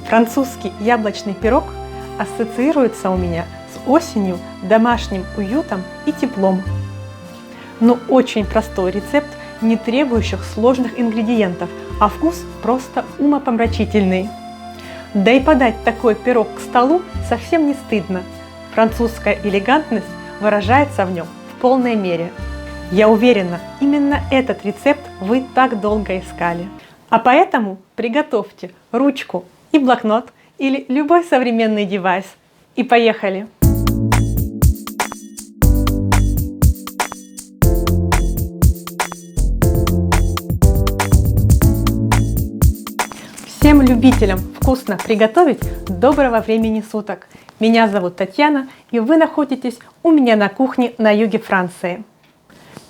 Французский яблочный пирог ассоциируется у меня с осенью, домашним уютом и теплом. Но очень простой рецепт, не требующих сложных ингредиентов, а вкус просто умопомрачительный. Да и подать такой пирог к столу совсем не стыдно. Французская элегантность выражается в нем в полной мере. Я уверена, именно этот рецепт вы так долго искали. А поэтому приготовьте ручку и блокнот или любой современный девайс. И поехали! Всем любителям вкусно приготовить доброго времени суток! Меня зовут Татьяна, и вы находитесь у меня на кухне на юге Франции.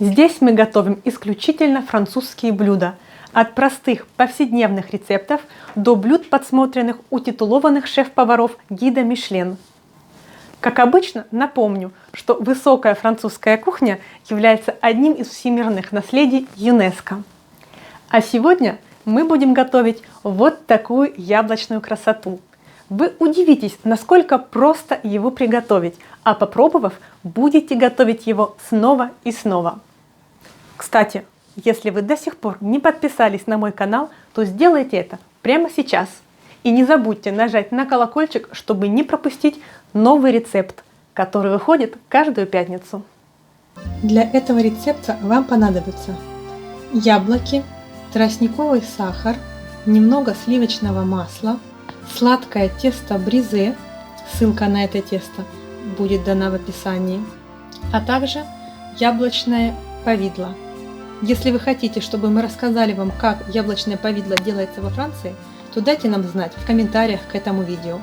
Здесь мы готовим исключительно французские блюда, от простых повседневных рецептов до блюд, подсмотренных у титулованных шеф-поваров гида Мишлен. Как обычно, напомню, что высокая французская кухня является одним из всемирных наследий ЮНЕСКО. А сегодня мы будем готовить вот такую яблочную красоту. Вы удивитесь, насколько просто его приготовить, а попробовав, будете готовить его снова и снова. Кстати, если вы до сих пор не подписались на мой канал, то сделайте это прямо сейчас. И не забудьте нажать на колокольчик, чтобы не пропустить новый рецепт, который выходит каждую пятницу. Для этого рецепта вам понадобятся яблоки, тростниковый сахар, немного сливочного масла, сладкое тесто бризе, ссылка на это тесто будет дана в описании, а также яблочное повидло. Если вы хотите, чтобы мы рассказали вам, как яблочное повидло делается во Франции, то дайте нам знать в комментариях к этому видео.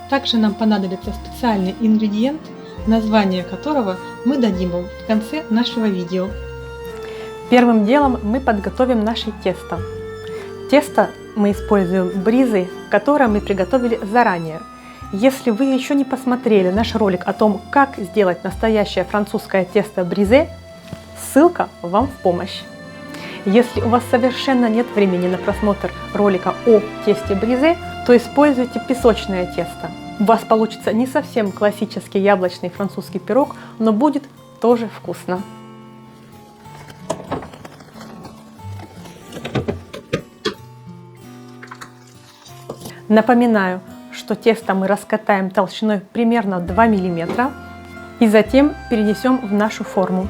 Также нам понадобится специальный ингредиент, название которого мы дадим вам в конце нашего видео. Первым делом мы подготовим наше тесто. Тесто мы используем бризе, которое мы приготовили заранее. Если вы еще не посмотрели наш ролик о том, как сделать настоящее французское тесто бризе, ссылка вам в помощь. Если у вас совершенно нет времени на просмотр ролика о тесте бризе, то используйте песочное тесто. У вас получится не совсем классический яблочный французский пирог, но будет тоже вкусно. Напоминаю, что тесто мы раскатаем толщиной примерно 2 мм и затем перенесем в нашу форму.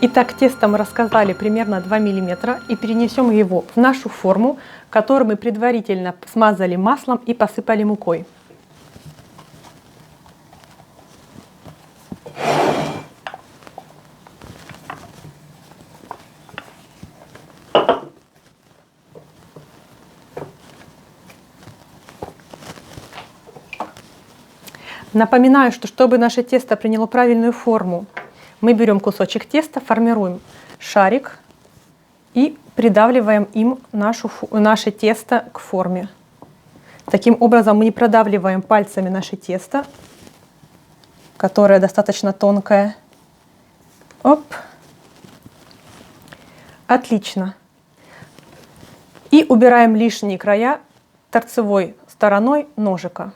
Итак, тесто мы раскатали примерно 2 мм и перенесем его в нашу форму, которую мы предварительно смазали маслом и посыпали мукой. Напоминаю, что чтобы наше тесто приняло правильную форму, мы берем кусочек теста, формируем шарик и придавливаем им наше тесто к форме. Таким образом мы не продавливаем пальцами наше тесто, которое достаточно тонкое. Оп. Отлично. И убираем лишние края торцевой стороной ножика.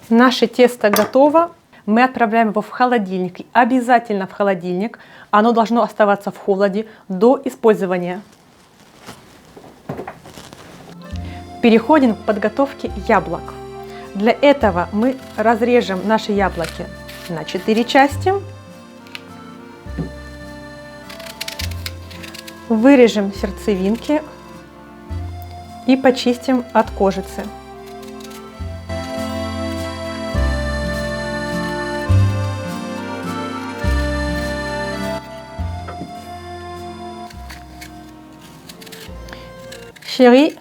Наше тесто готово. Мы отправляем его в холодильник. Обязательно в холодильник. Оно должно оставаться в холоде до использования. Переходим к подготовке яблок. Для этого мы разрежем наши яблоки на 4 части. Вырежем сердцевинки и почистим от кожицы. Chérie,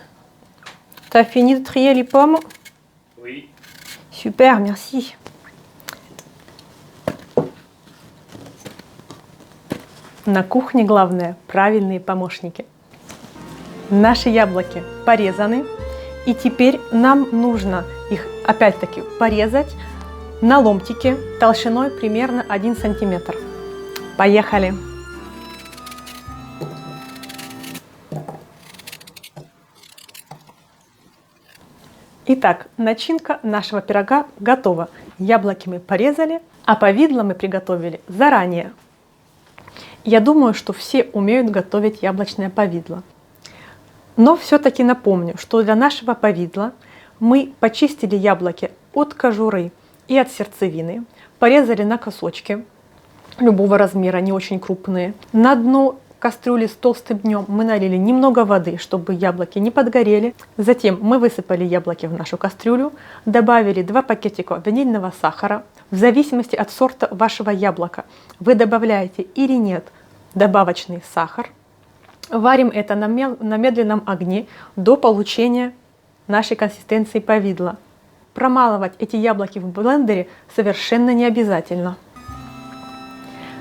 t'as fini de trier les pommes? Oui. Super, merci. На кухне главное – правильные помощники. Наши яблоки порезаны, и теперь нам нужно их опять-таки порезать на ломтики толщиной примерно 1 сантиметр. Поехали! Итак, начинка нашего пирога готова. Яблоки мы порезали, а повидло мы приготовили заранее. Я думаю, что все умеют готовить яблочное повидло. Но все-таки напомню, что для нашего повидла мы почистили яблоки от кожуры и от сердцевины, порезали на кусочки любого размера, не очень крупные. На дно кастрюли с толстым днем мы налили немного воды, чтобы яблоки не подгорели. Затем мы высыпали яблоки в нашу кастрюлю, добавили 2 пакетика ванильного сахара. В зависимости от сорта вашего яблока вы добавляете или нет добавочный сахар. Варим это на медленном огне до получения нашей консистенции повидла. Промалывать эти яблоки в блендере совершенно не обязательно.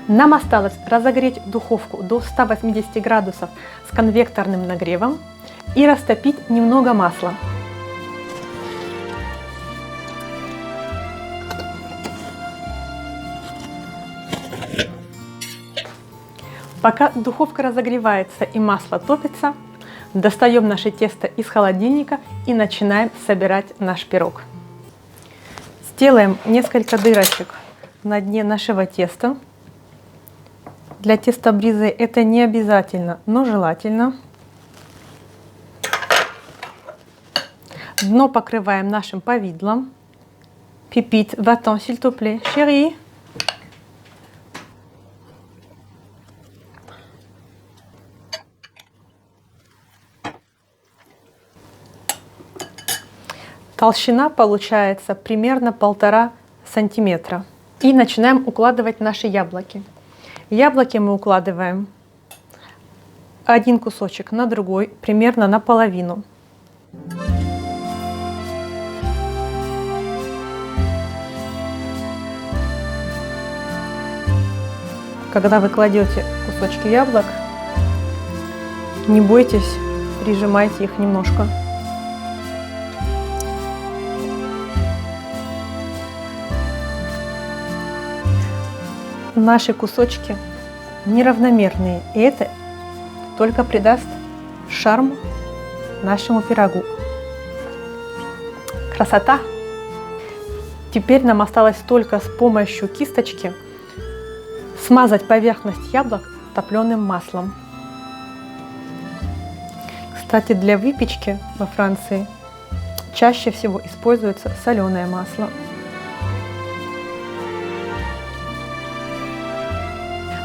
Нам осталось разогреть духовку до 180 градусов с конвекторным нагревом и растопить немного масла. Пока духовка разогревается и масло топится, достаем наше тесто из холодильника и начинаем собирать наш пирог. Сделаем несколько дырочек на дне нашего теста. Для тестобриза это не обязательно, но желательно. Дно покрываем нашим повидлом. Pépite, va-t'en s'il te plaît, chérie. Толщина получается примерно 1,5 сантиметра. И начинаем укладывать наши яблоки. Яблоки мы укладываем один кусочек на другой, примерно наполовину. Когда вы кладете кусочки яблок, не бойтесь, прижимайте их немножко. Наши кусочки неравномерные, и это только придаст шарм нашему пирогу. Красота! Теперь нам осталось только с помощью кисточки смазать поверхность яблок топленым маслом. Кстати, для выпечки во Франции чаще всего используется соленое масло.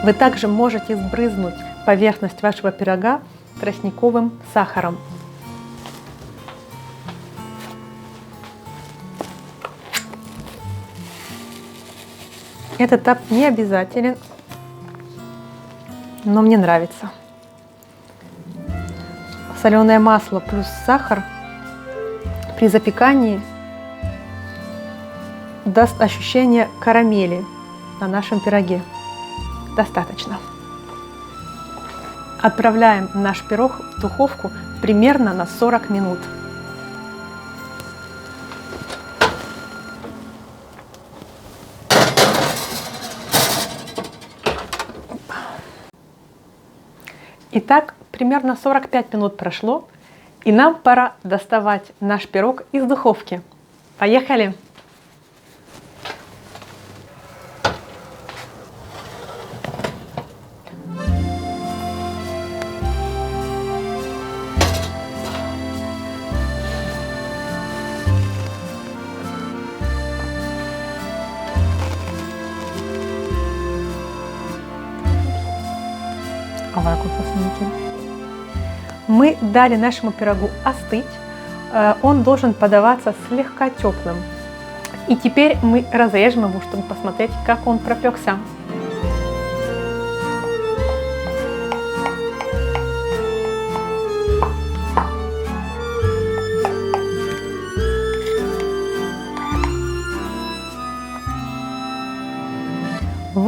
Вы также можете сбрызнуть поверхность вашего пирога тростниковым сахаром. Этот этап не обязателен, но мне нравится. Соленое масло плюс сахар при запекании даст ощущение карамели на нашем пироге. Достаточно. Отправляем наш пирог в духовку примерно на 40 минут. Итак, примерно 45 минут прошло, и нам пора доставать наш пирог из духовки. Поехали! Мы дали нашему пирогу остыть, он должен подаваться слегка теплым. И теперь мы разрежем его, чтобы посмотреть, как он пропекся.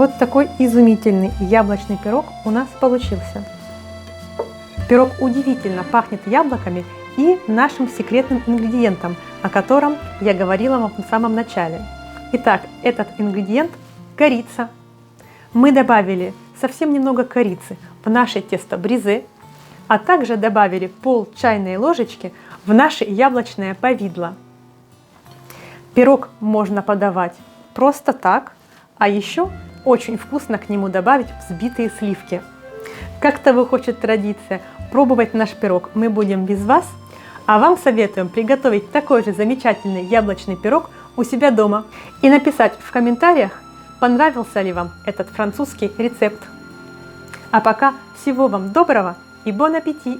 Вот такой изумительный яблочный пирог у нас получился. Пирог удивительно пахнет яблоками и нашим секретным ингредиентом, о котором я говорила вам в самом начале. Итак, этот ингредиент – корица. Мы добавили совсем немного корицы в наше тесто бризе, а также добавили пол чайной ложечки в наше яблочное повидло. Пирог можно подавать просто так, а еще очень вкусно к нему добавить взбитые сливки. Как того хочет традиция, пробовать наш пирог мы будем без вас, а вам советуем приготовить такой же замечательный яблочный пирог у себя дома и написать в комментариях, понравился ли вам этот французский рецепт. А пока всего вам доброго и бон аппетит!